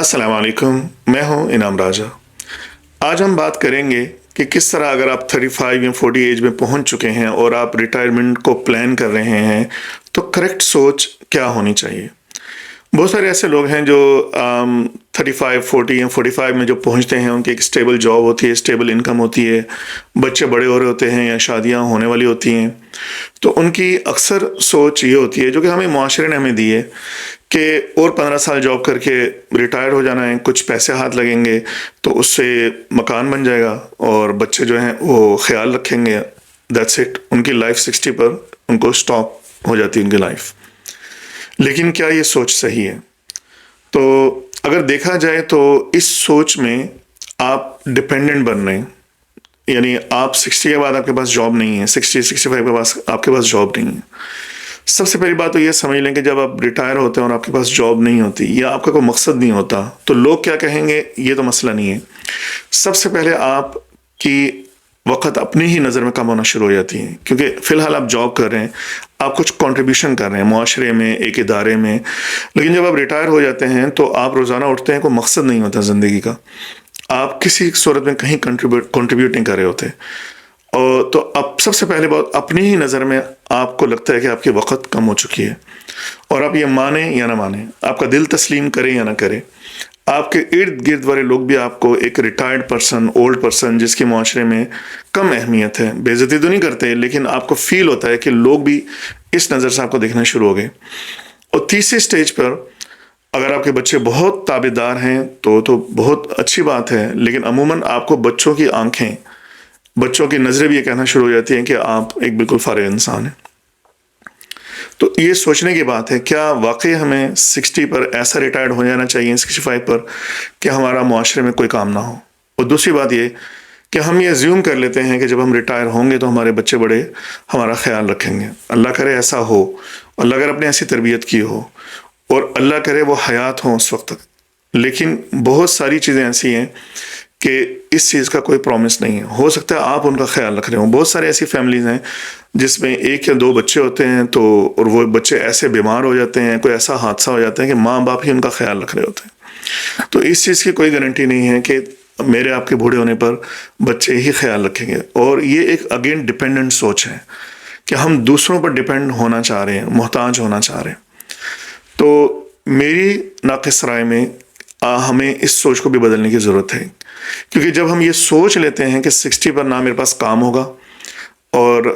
अस्सलाम वालेकुम। मैं हूं इनाम राजा। आज हम बात करेंगे कि किस तरह अगर आप 35 या 40 एज में पहुंच चुके हैं और आप रिटायरमेंट को प्लान कर रहे हैं तो करेक्ट सोच क्या होनी चाहिए। बहुत सारे ऐसे लोग हैं जो 35 40 या 45 में जो पहुंचते हैं, उनकी एक स्टेबल जॉब होती है, स्टेबल इनकम होती है, बच्चे बड़े हो रहे होते हैं या शादियां होने वाली होती हैं। तो उनकी अक्सर सोच ये होती है, जो कि हमें मुआशरे ने हमें दी है, कि और 15 साल जॉब करके रिटायर हो जाना है, कुछ पैसे हाथ लगेंगे तो उससे मकान बन जाएगा और बच्चे जो हैं वो ख्याल रखेंगे। दैट्स इट, उनकी लाइफ 60 पर उनको स्टॉप हो जाती है उनकी लाइफ। लेकिन क्या ये सोच सही है? तो अगर देखा जाए तो इस सोच में आप डिपेंडेंट बन रहे हैं, यानी आप 60 के बाद आपके पास जॉब नहीं है, 65 के पास आपके पास जॉब नहीं है। सबसे पहली बात तो ये समझ लें कि जब आप रिटायर होते हैं और आपके पास जॉब नहीं होती या आपका कोई मकसद नहीं होता तो लोग क्या कहेंगे ये तो मसला नहीं है। सबसे पहले आपकी वक़्त अपनी ही नज़र में कम होना शुरू हो जाती है, क्योंकि फ़िलहाल आप जॉब कर रहे हैं, आप कुछ कंट्रीब्यूशन कर रहे हैं मुआशरे में, एक इदारे में। लेकिन जब आप रिटायर हो जाते हैं तो आप रोज़ाना उठते हैं, कोई मकसद नहीं होता ज़िंदगी का, आप किसी सूरत में कहीं कंट्रीब्यूट नहीं कर रहे होते। और तो अब सबसे पहले बात, अपनी ही नज़र में आपको लगता है कि आपकी वक़्त कम हो चुकी है, और आप ये माने या ना माने, आपका दिल तस्लीम करे या ना करे, आपके इर्द गिर्द वाले लोग भी आपको एक रिटायर्ड पर्सन, ओल्ड पर्सन जिसकी मुआशरे में कम अहमियत है, बेइज्जती तो नहीं करते, लेकिन आपको फील होता है कि लोग भी इस नज़र से आपको देखना शुरू हो गए। और तीसरी स्टेज पर अगर आपके बच्चे बहुत ताबेदार हैं तो बहुत अच्छी बात है, लेकिन अमूमन आपको बच्चों की आंखें, बच्चों की नज़रें भी ये कहना शुरू हो जाती हैं कि आप एक बिल्कुल फारिग इंसान हैं। तो ये सोचने की बात है, क्या वाकई हमें 60 पर ऐसा रिटायर्ड हो जाना चाहिए, 65 पर, कि हमारा मुआशरे में कोई काम ना हो। और दूसरी बात ये कि हम ये अज्यूम कर लेते हैं कि जब हम रिटायर होंगे तो हमारे बच्चे बड़े हमारा ख्याल रखेंगे। अल्लाह करे ऐसा हो, अल्लाह करे अपने ऐसी तरबियत की हो, और अल्लाह करे वो हयात हों उस वक्त तक। लेकिन बहुत सारी चीज़ें ऐसी हैं कि इस चीज़ का कोई प्रॉमिस नहीं है। हो सकता है आप उनका ख्याल रख रहे हो। बहुत सारे ऐसी फैमिलीज़ हैं जिसमें 1 या 2 बच्चे होते हैं, तो और वो बच्चे ऐसे बीमार हो जाते हैं, कोई ऐसा हादसा हो जाता है कि माँ बाप ही उनका ख्याल रख रहे होते हैं। तो इस चीज़ की कोई गारंटी नहीं है कि मेरे आपके बूढ़े होने पर बच्चे ही ख्याल रखेंगे। और ये एक अगेन डिपेंडेंट सोच है कि हम दूसरों पर डिपेंड होना चाह रहे हैं, मोहताज होना चाह रहे हैं। तो मेरी नाक़िस राय में हमें इस सोच को भी बदलने की ज़रूरत है, क्योंकि जब हम ये सोच लेते हैं कि 60 पर ना मेरे पास काम होगा और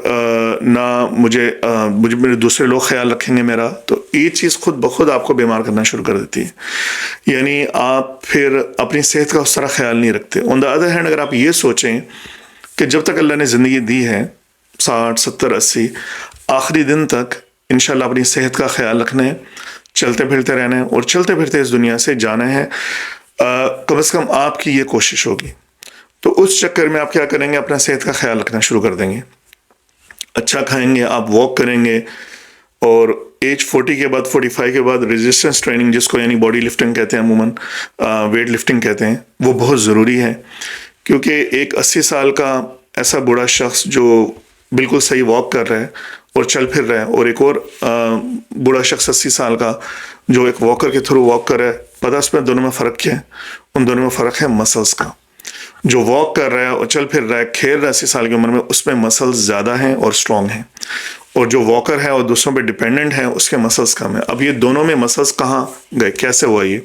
ना मुझे मेरे दूसरे लोग ख्याल रखेंगे मेरा, तो ये चीज़ खुद ब खुद आपको बीमार करना शुरू कर देती है। यानी आप फिर अपनी सेहत का उस तरह ख्याल नहीं रखते। ऑन द अदर हैंड, अगर आप ये सोचें कि जब तक अल्लाह ने ज़िंदगी दी है 60 70 80 आखिरी दिन तक इंशाल्लाह अपनी सेहत का ख्याल रखना है, चलते फिरते रहना है और चलते फिरते इस दुनिया से जाना है, कम से कम आपकी ये कोशिश होगी। तो उस चक्कर में आप क्या करेंगे, अपना सेहत का ख्याल रखना शुरू कर देंगे, अच्छा खाएंगे, आप वॉक करेंगे, और एज 40 के बाद 45 के बाद रेजिस्टेंस ट्रेनिंग, जिसको यानी बॉडी लिफ्टिंग कहते हैं, अमूमन वेट लिफ्टिंग कहते हैं, वो बहुत ज़रूरी है। क्योंकि एक 80 साल का ऐसा बूढ़ा शख्स जो बिल्कुल सही वॉक कर रहा है और चल फिर रहा है, और एक और बूढ़ा शख्स 80 साल का जो एक वॉकर के थ्रू वॉक कर रहा है, पता है उसमें दोनों में फ़र्क क्या है? उन दोनों में फ़र्क है मसल्स का। जो वॉक कर रहा है और चल फिर रहा है, खेल रहा है 80 साल की उम्र में, उसमें मसल्स ज़्यादा हैं और स्ट्रॉन्ग हैं, और जो वॉकर है और दूसरों पे डिपेंडेंट है उसके मसल्स कम है। अब ये दोनों में मसल्स कहाँ गए, कैसे हुआ ये?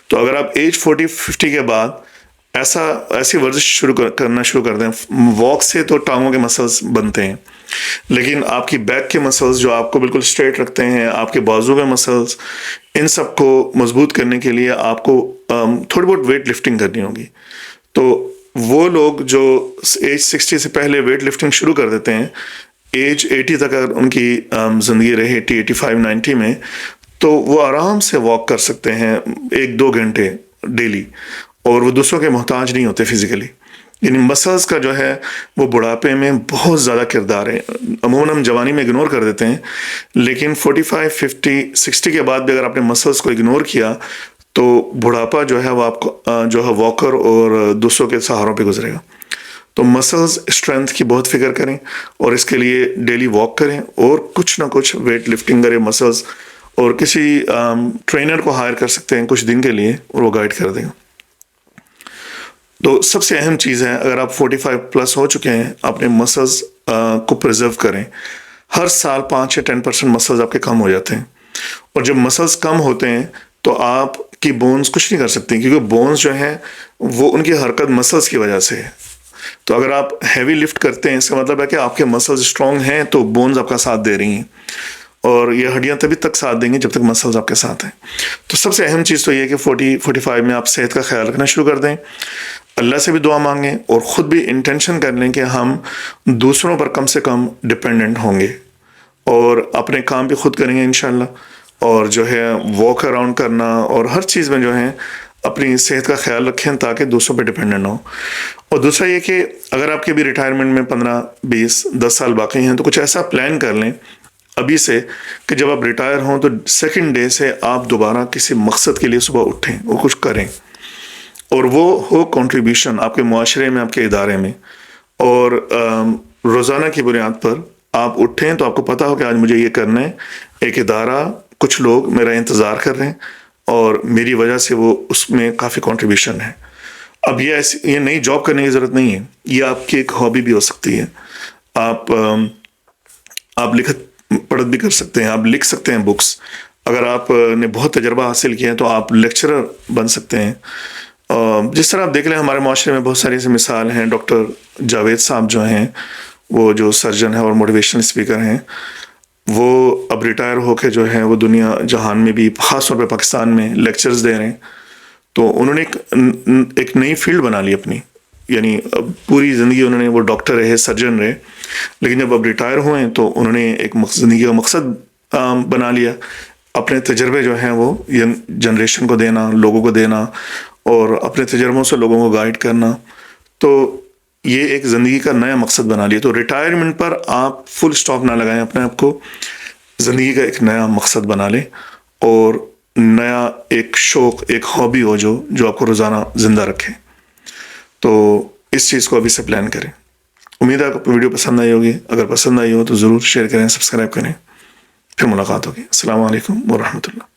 तो अगर आप एज 40-50 के बाद ऐसी वर्जिश करना शुरू कर दें, वॉक से तो टांगों के मसल्स बनते हैं, लेकिन आपकी बैक के मसल्स जो आपको बिल्कुल स्ट्रेट रखते हैं, आपके बाजू के मसल्स, इन सब को मजबूत करने के लिए आपको थोड़ी बहुत वेट लिफ्टिंग करनी होगी। तो वो लोग जो एज 60 से पहले वेट लिफ्टिंग शुरू कर देते हैं, एज 80 तक अगर उनकी ज़िंदगी रहे, 80 85 90 में, तो वो आराम से वॉक कर सकते हैं 1-2 घंटे डेली, और वो दूसरों के मोहताज नहीं होते फिजिकली। यानी मसल्स का जो है वो बुढ़ापे में बहुत ज़्यादा किरदार है। अमूमन हम जवानी में इग्नोर कर देते हैं, लेकिन 45 50 60 के बाद भी अगर आपने मसल्स को इग्नोर किया तो बुढ़ापा जो है वो आपको जो है वॉकर और दूसरों के सहारों पे गुजरेगा। तो मसल्स स्ट्रेंथ की बहुत फिक्र करें, और इसके लिए डेली वॉक करें और कुछ ना कुछ वेट लिफ्टिंग करें, मसल्स اور کسی ٹرینر کو ہائر کر سکتے ہیں کچھ دن کے لیے اور وہ گائیڈ کر دے گا. تو سب سے اہم چیز ہے اگر آپ 45 پلس ہو چکے ہیں اپنے مسلز کو پرزرو کریں. ہر سال 5 یا 10% مسلز آپ کے کم ہو جاتے ہیں، اور جب مسلز کم ہوتے ہیں تو آپ کی بونز کچھ نہیں کر سکتی، کیونکہ بونز جو ہیں وہ ان کی حرکت مسلز کی وجہ سے ہے. تو اگر آپ ہیوی لفٹ کرتے ہیں اس کا مطلب ہے کہ آپ کے مسلز اسٹرانگ ہیں تو بونز آپ کا ساتھ دے رہی ہیں، اور یہ ہڈیاں تبھی تک ساتھ دیں گے جب تک مسلز آپ کے ساتھ ہیں. تو سب سے اہم چیز تو یہ ہے کہ 45 میں آپ صحت کا خیال رکھنا شروع کر دیں، اللہ سے بھی دعا مانگیں اور خود بھی انٹینشن کر لیں کہ ہم دوسروں پر کم سے کم ڈپینڈنٹ ہوں گے اور اپنے کام بھی خود کریں گے انشاءاللہ. اور جو ہے واک اراؤنڈ کرنا اور ہر چیز میں جو ہے اپنی صحت کا خیال رکھیں تاکہ دوسروں پہ ڈپینڈنٹ ہو. اور دوسرا یہ کہ اگر آپ کے بھی ریٹائرمنٹ میں 15 20 10 سال باقی ہیں تو کچھ ایسا پلان کر لیں ابھی سے کہ جب آپ ریٹائر ہوں تو سیکنڈ ڈے سے آپ دوبارہ کسی مقصد کے لیے صبح اٹھیں اور کچھ کریں، اور وہ ہو کنٹریبیوشن آپ کے معاشرے میں، آپ کے ادارے میں. اور روزانہ کی بنیاد پر آپ اٹھیں تو آپ کو پتہ ہو کہ آج مجھے یہ کرنا ہے. ایک ادارہ، کچھ لوگ میرا انتظار کر رہے ہیں اور میری وجہ سے وہ اس میں کافی کنٹریبیوشن ہے. اب یہ نئی جاب کرنے کی ضرورت نہیں ہے، یہ آپ کی ایک ہابی بھی ہو سکتی ہے. آپ لکھت پڑھت بھی کر سکتے ہیں، آپ لکھ سکتے ہیں بکس. اگر آپ نے بہت تجربہ حاصل کیا ہے تو آپ لیکچرر بن سکتے ہیں. جس طرح آپ دیکھ لیں ہمارے معاشرے میں بہت ساری ایسی مثال ہیں. ڈاکٹر جاوید صاحب جو ہیں، وہ جو سرجن ہیں اور موٹیویشنل اسپیکر ہیں، وہ اب ریٹائر ہو کے جو ہے وہ دنیا جہان میں بھی، خاص طور پہ پاکستان میں لیکچرز دے رہے ہیں. تو انہوں نے ایک نئی فیلڈ بنا لی اپنی، یعنی پوری زندگی انہوں نے وہ ڈاکٹر رہے، سرجن رہے، لیکن جب اب ریٹائر ہوئے تو انہوں نے ایک زندگی کا مقصد بنا لیا، اپنے تجربے جو ہیں وہ ینگ جنریشن کو دینا، لوگوں کو دینا اور اپنے تجربوں سے لوگوں کو گائیڈ کرنا. تو یہ ایک زندگی کا نیا مقصد بنا لیا. تو ریٹائرمنٹ پر آپ فل سٹاپ نہ لگائیں، اپنے آپ کو زندگی کا ایک نیا مقصد بنا لیں اور نیا ایک شوق، ایک ہابی ہو جو آپ کو روزانہ زندہ رکھے. تو اس چیز کو ابھی سے پلان کریں. امید ہے آپ کو ویڈیو پسند آئی ہوگی. اگر پسند آئی ہو تو ضرور شیئر کریں، سبسکرائب کریں. پھر ملاقات ہوگی. السلام علیکم ورحمۃ اللہ.